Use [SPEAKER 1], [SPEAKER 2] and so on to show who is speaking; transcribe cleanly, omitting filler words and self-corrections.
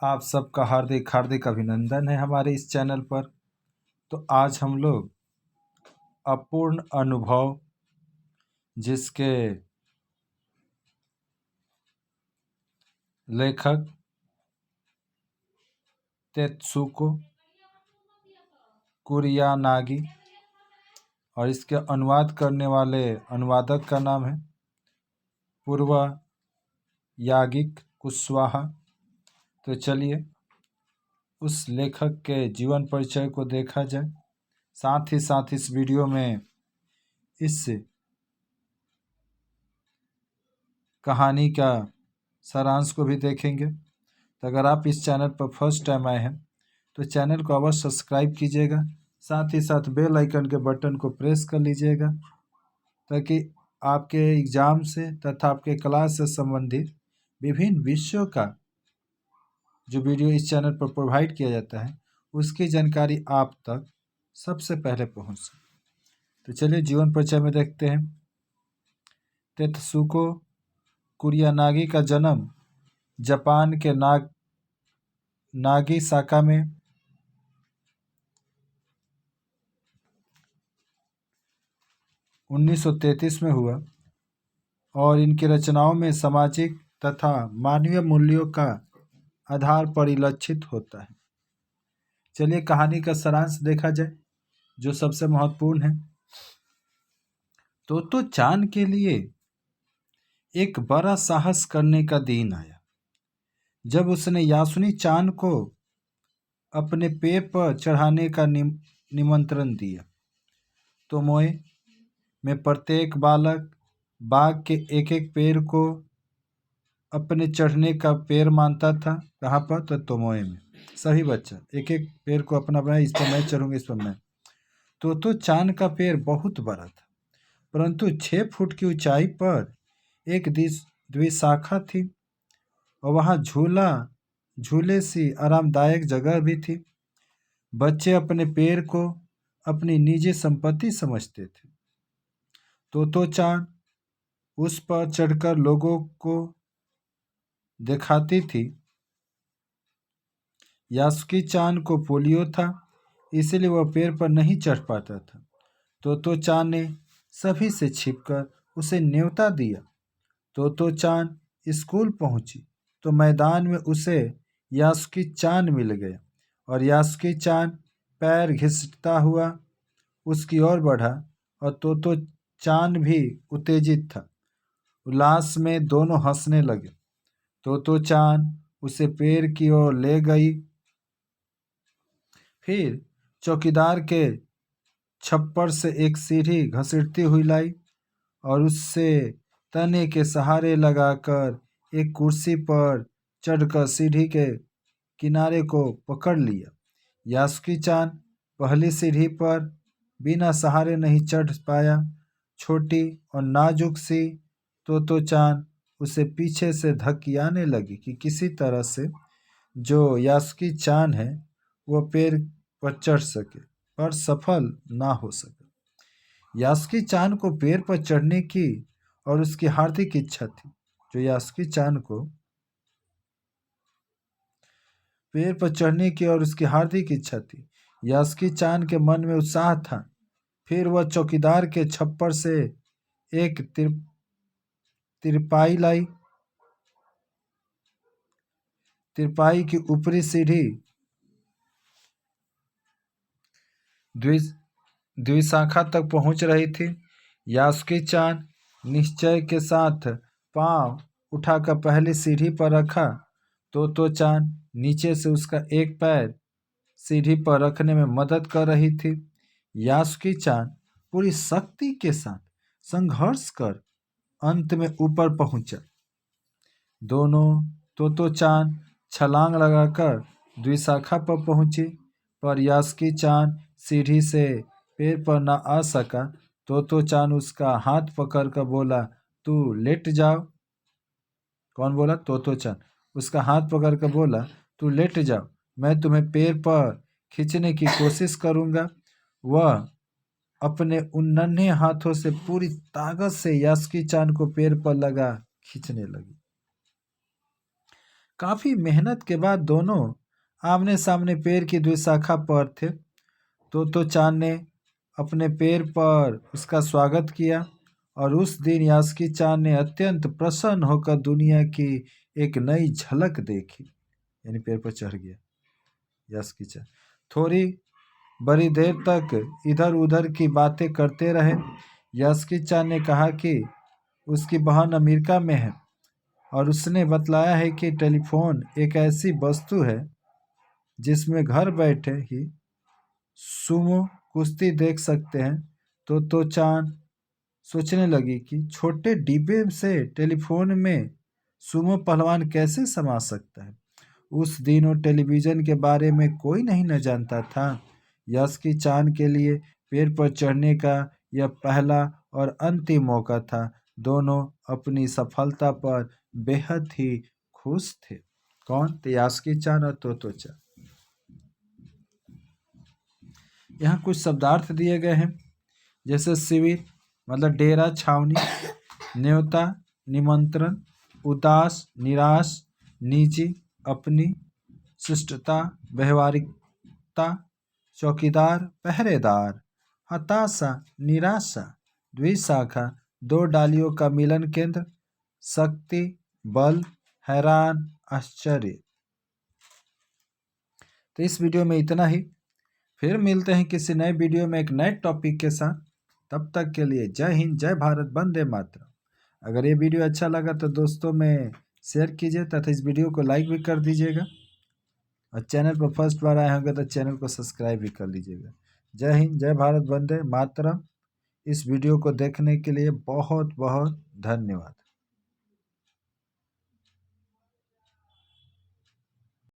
[SPEAKER 1] आप सबका हार्दिक हार्दिक अभिनंदन है हमारे इस चैनल पर। तो आज हम लोग अपूर्ण अनुभव, जिसके लेखक तेत्सुको कुरियानागी और इसके अनुवाद करने वाले अनुवादक का नाम है पूर्वा यागिक कुशवाहा। तो चलिए उस लेखक के जीवन परिचय को देखा जाए। साथ ही साथ इस वीडियो में इस कहानी का सारांश को भी देखेंगे। तो अगर आप इस चैनल पर फर्स्ट टाइम आए हैं तो चैनल को अवश्य सब्सक्राइब कीजिएगा। साथ ही साथ बेल आइकन के बटन को प्रेस कर लीजिएगा ताकि आपके एग्ज़ाम से तथा आपके क्लास से संबंधित विभिन्न विषयों का जो वीडियो इस चैनल पर प्रोवाइड किया जाता है उसकी जानकारी आप तक सबसे पहले पहुंच सके। तो चलिए जीवन परिचय में देखते हैं। तेत्सुको कुरियानागी का जन्म जापान के नागिसाका में 1933 में हुआ और इनकी रचनाओं में सामाजिक तथा मानवीय मूल्यों का आधार परिलक्षित होता है। चलिए कहानी का सारांश देखा जाए जो सबसे महत्वपूर्ण है। तोतो चान के लिए एक बड़ा साहस करने का दिन आया जब उसने यासुनी चान को अपने पेड़ पर चढ़ाने का निमंत्रण दिया। तोमोए में प्रत्येक बालक बाग के एक एक पेड़ को अपने चढ़ने का पेड़ मानता था। कहाँ पर? तो तोमोए में सभी बच्चा एक एक पेड़ को अपना बनाया, इस पर मैं चढ़ूंगा, इस पर मैं। तो चांद का पेड़ बहुत बड़ा था, परंतु 6 फुट की ऊंचाई पर एक द्विशाखा थी और वहाँ झूले सी आरामदायक जगह भी थी। बच्चे अपने पेड़ को अपनी निजी संपत्ति समझते थे। तो चांद उस पर चढ़कर लोगों को दिखाती थी। यासुकी चान को पोलियो था, इसलिए वह पेड़ पर नहीं चढ़ पाता था। तो चान ने सभी से छिपकर उसे न्योता दिया। तो चान स्कूल पहुंची तो मैदान में उसे यासुकी चान मिल गया और यासुकी चान पैर घिसटता हुआ उसकी ओर बढ़ा और तो चान भी उत्तेजित था। उल्लास में दोनों हंसने लगे। तो चान उसे पेड़ की ओर ले गई, फिर चौकीदार के छप्पर से एक सीढ़ी घसीटती हुई लाई और उससे तने के सहारे लगाकर एक कुर्सी पर चढ़कर सीढ़ी के किनारे को पकड़ लिया। यासुकी चान पहली सीढ़ी पर बिना सहारे नहीं चढ़ पाया। छोटी और नाजुक सी तो चान उसे पीछे से धकियाने लगी कि किसी तरह से जो यासुकी चान है वह पेड़ पर चढ़ सके, पर सफल ना हो सके। यासुकी चान को पेड़ पर चढ़ने की और उसकी हार्दिक इच्छा थी। जो यासुकी चान को पेड़ पर चढ़ने की और उसकी हार्दिक इच्छा थी। यासुकी चान के मन में उत्साह था। फिर वह चौकीदार के छप्पर से एक तिरपाई लाई। तिरपाई की ऊपरी सीढ़ी द्विशाखा तक पहुंच रही थी। यासुकी चान निश्चय के साथ पांव उठाकर पहली सीढ़ी पर रखा। तो चान नीचे से उसका एक पैर सीढ़ी पर रखने में मदद कर रही थी। यासुकी चान पूरी शक्ति के साथ संघर्ष कर अंत में ऊपर पहुंचा। दोनों तो चान छलांग लगाकर द्विशाखा पर पहुंची, पर यासुकी चान सीढ़ी से पेड़ पर न आ सका। तो चान उसका हाथ पकड़कर बोला, तू लेट जाओ। कौन बोला? तो चान उसका हाथ पकड़कर बोला, तू लेट जाओ, मैं तुम्हें पेड़ पर खींचने की कोशिश करूंगा। वह अपने उन नन्हे हाथों से पूरी ताकत से यासुकी चान को पेड़ पर लगा खींचने लगी। काफी मेहनत के बाद दोनों आमने सामने पेड़ की द्विशाखा पर थे। तो चांद ने अपने पेड़ पर उसका स्वागत किया और उस दिन यास्की चांद ने अत्यंत प्रसन्न होकर दुनिया की एक नई झलक देखी। यानी पेड़ पर चढ़ गया यास्की चांद। थोड़ी बड़ी देर तक इधर उधर की बातें करते रहे। यास्की चांद ने कहा कि उसकी बहन अमेरिका में है और उसने बतलाया है कि टेलीफोन एक ऐसी वस्तु है जिसमें घर बैठे ही सुमो कुश्ती देख सकते हैं। तो चांद सोचने लगी कि छोटे डिब्बे से टेलीफोन में सुमो पहलवान कैसे समा सकता है। उस दिनों टेलीविज़न के बारे में कोई नहीं न जानता था। यास्की चांद के लिए पेड़ पर चढ़ने का यह पहला और अंतिम मौका था। दोनों अपनी सफलता पर बेहद ही खुश थे। कौन? तो यास्की चांद और तो चांद। यहाँ कुछ शब्दार्थ दिए गए हैं, जैसे शिविर मतलब डेरा छावनी, न्योता निमंत्रण, उदास निराश, निजी अपनी, शिष्टता व्यवहारिकता, चौकीदार पहरेदार, हताशा निराशा, द्विशाखा दो डालियों का मिलन केंद्र, शक्ति बल, हैरान आश्चर्य। तो इस वीडियो में इतना ही। फिर मिलते हैं किसी नए वीडियो में एक नए टॉपिक के साथ। तब तक के लिए जय हिंद, जय भारत, वंदे मातरम। अगर ये वीडियो अच्छा लगा तो दोस्तों में शेयर कीजिए तथा इस वीडियो को लाइक भी कर दीजिएगा और चैनल पर फर्स्ट बार आए होंगे तो चैनल को सब्सक्राइब भी कर लीजिएगा। जय हिंद, जय भारत, वंदे मातरम। इस वीडियो को देखने के लिए बहुत बहुत धन्यवाद।